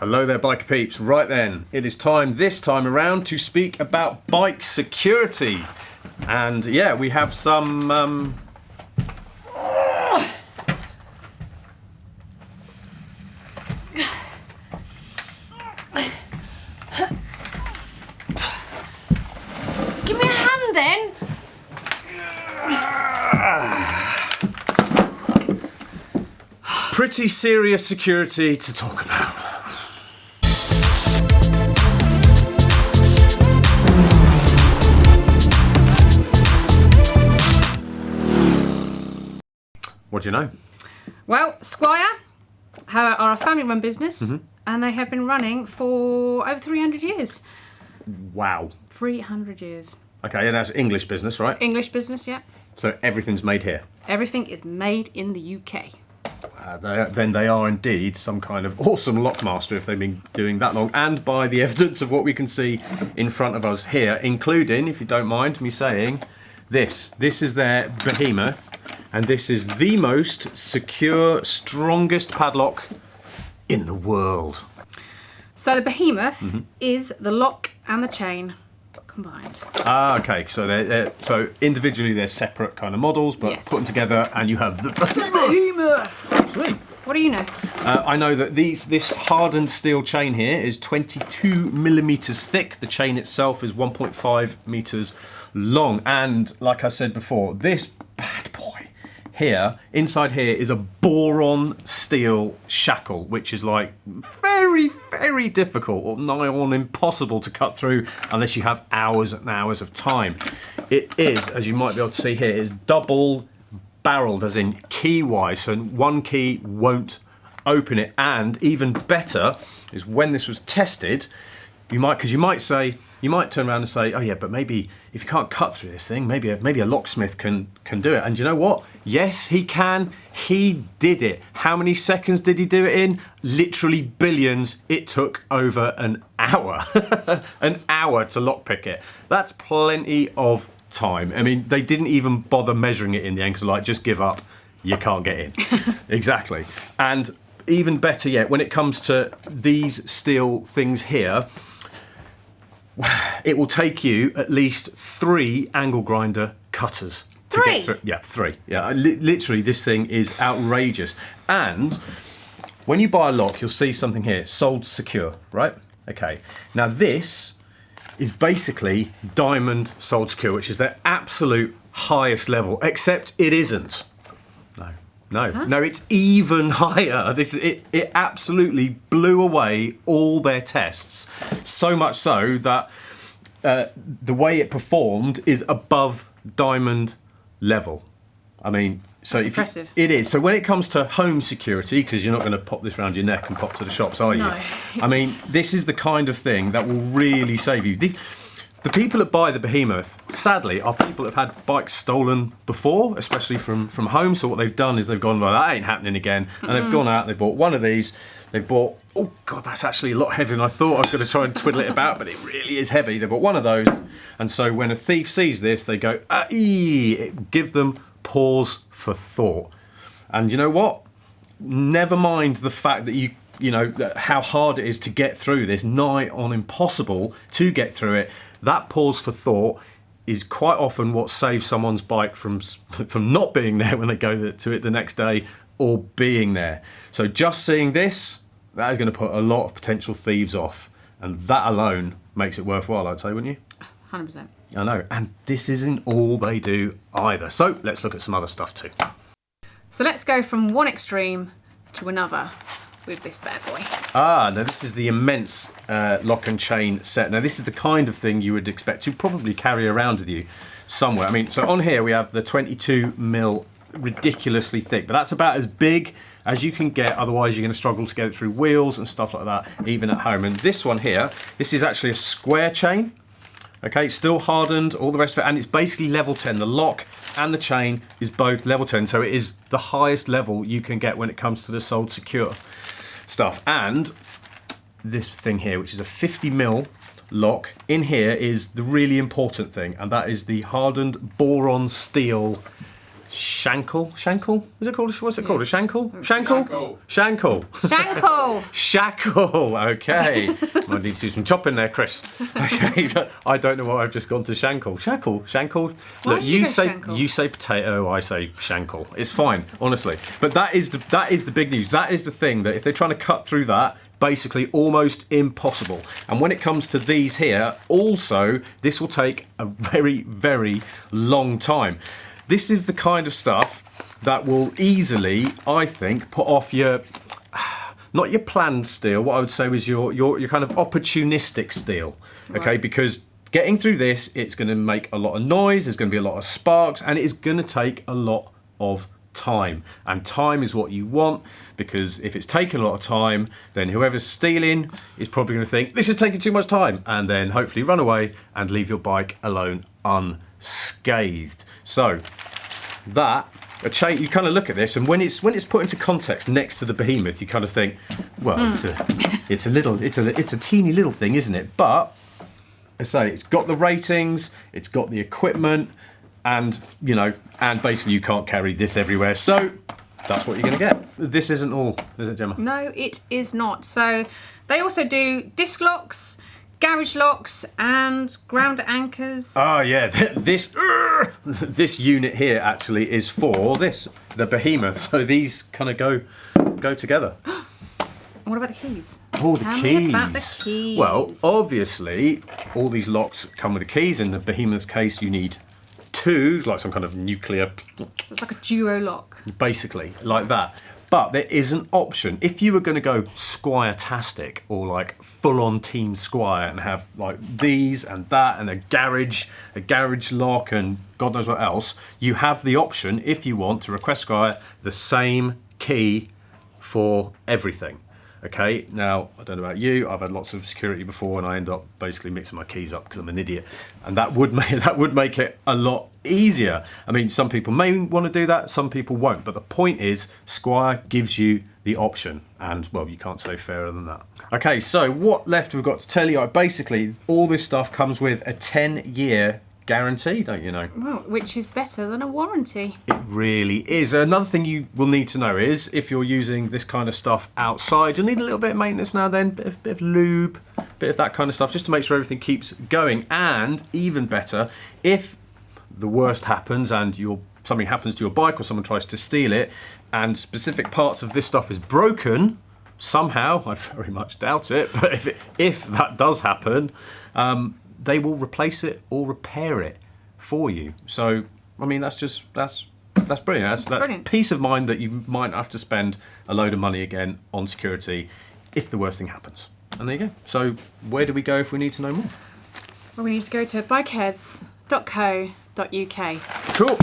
Hello there, biker peeps. Right then, it is time this time around to speak about bike security. And yeah, we have some Give me a hand then. pretty serious security to talk about. What do you know? Well, Squire are a family-run business, and they have been running for over 300 years. Wow. 300 years. Okay, and that's English business, right? English business, yeah. So everything's made here. Everything is made in the UK. Then they are indeed some kind of awesome lockmaster if they've been doing that long, and by the evidence of what we can see in front of us here, including, if you don't mind me saying, this is their behemoth, and this is the most secure, strongest padlock in the world. So the behemoth is the lock and the chain combined. Ah, okay. So so individually they're separate kind of models, but Yes. put them together and you have the behemoth. Sweet. What do you know? I know that this hardened steel chain here is 22 millimeters thick. The chain itself is 1.5 meters long, and like I said before, this bad boy here, inside here, is a boron steel shackle, which is like very, very difficult or nigh on impossible to cut through unless you have hours and hours of time. It is, as you might be able to see here, is double barreled, as in key-wise, so one key won't open it. And even better is when this was tested, you might turn around and say, oh yeah, but maybe if you can't cut through this thing, maybe a locksmith can do it. And you know what? Yes, he can. He did it. How many seconds did he do it in? Literally billions. It took over an hour. An hour to lockpick it. That's plenty of time. I mean, they didn't even bother measuring it in the end because, like, just give up. You can't get in. Exactly. And even better yet, when it comes to these steel things here, it will take you at least 3 angle grinder cutters to get through. Yeah, 3. Yeah, literally, this thing is outrageous. And when you buy a lock, you'll see something here, sold secure, right? Okay. Now this is basically diamond sold secure, which is their absolute highest level, except it isn't. No, it's even higher. It absolutely blew away all their tests. So much so that the way it performed is above diamond level. I mean, so that's impressive. It is. So when it comes to home security, because you're not going to pop this around your neck and pop to the shops, are you? No. I mean, this is the kind of thing that will really save you. The people that buy the behemoth, sadly, are people that have had bikes stolen before, especially from home. So what they've done is they've gone, well, that ain't happening again. And they've gone out and they've bought one of these. They've bought, oh God, that's actually a lot heavier than I thought. I was going to try and twiddle it about, but it really is heavy. They bought one of those. And so when a thief sees this, they go, give them pause for thought. And you know what? Never mind the fact that you know, how hard it is to get through this, nigh on impossible to get through it. That pause for thought is quite often what saves someone's bike from not being there when they go to it the next day, or being there. So just seeing this, that is going to put a lot of potential thieves off. And that alone makes it worthwhile, I'd say, wouldn't you? 100%. I know. And this isn't all they do either. So let's look at some other stuff too. So let's go from one extreme to another with this bad boy. Now this is the immense lock and chain set. Now this is the kind of thing you would expect to probably carry around with you somewhere. I mean, so on here we have the 22 mil, ridiculously thick, but that's about as big as you can get, otherwise you're going to struggle to get it through wheels and stuff like that, even at home. And this one here, this is actually a square chain. Okay, still hardened, all the rest of it, and it's basically level 10. The lock and the chain is both level 10, so it is the highest level you can get when it comes to the sold secure stuff. And this thing here, which is a 50 mil lock, in here is the really important thing, and that is the hardened boron steel shankle. Is it called? What's it called? A shankle? Shankle. Shankle. Shankle. Shackle. Okay. Might need to do some chopping there, Chris. Okay. I don't know why I've just gone to shankle. Shankle. Why Look, did you go say shankle? you say potato, I say shankle. It's fine, honestly. But that is the big news. That is the thing that if they're trying to cut through that, basically almost impossible. And when it comes to these here, also, this will take a very, very long time. This is the kind of stuff that will easily, I think, put off your, not your planned steel, what I would say was your kind of opportunistic steel, okay? Right. Because getting through this, it's going to make a lot of noise, there's going to be a lot of sparks, and it is going to take a lot of time. And time is what you want, because if it's taking a lot of time, then whoever's stealing is probably going to think, this is taking too much time, and then hopefully run away and leave your bike alone unscathed. So that a chain, you kind of look at this, and when it's put into context next to the behemoth, you kind of think, well, it's a teeny little thing, isn't it? But I say it's got the ratings, it's got the equipment, and and basically you can't carry this everywhere. So that's what you're going to get. This isn't all, is it, Gemma? No, it is not. So they also do disc locks, garage locks, and ground anchors. Oh yeah, this unit here actually is for the behemoth. So these kind of go together. And what about the keys? Oh, the Tell keys. me about the keys. Well, obviously, all these locks come with the keys. In the behemoth's case, you need two, like some kind of nuclear, So it's like a duo lock. basically, like that. But there is an option. If you were going to go Squire-tastic, or like full-on Team Squire, and have like these and that, and a garage lock, and God knows what else, you have the option, if you want, to request Squire the same key for everything. Okay, now, I don't know about you, I've had lots of security before, and I end up basically mixing my keys up because I'm an idiot. And that would make it a lot easier. I mean, some people may want to do that, some people won't. But the point is, Squire gives you the option. And, well, you can't say fairer than that. Okay, so what left we've got to tell you? Basically, all this stuff comes with a 10-year guarantee, don't you know? Well, which is better than a warranty. It really is. Another thing you will need to know is if you're using this kind of stuff outside, you'll need a little bit of maintenance now and then, bit of lube, bit of that kind of stuff, just to make sure everything keeps going. And even better, if the worst happens and something happens to your bike, or someone tries to steal it, and specific parts of this stuff is broken somehow, I very much doubt it, but if that does happen, they will replace it or repair it for you. So, I mean, that's brilliant. That's brilliant. Peace of mind that you might have to spend a load of money again on security if the worst thing happens. And there you go. So, where do we go if we need to know more? Well, we need to go to bikerheadz.co.uk. Cool.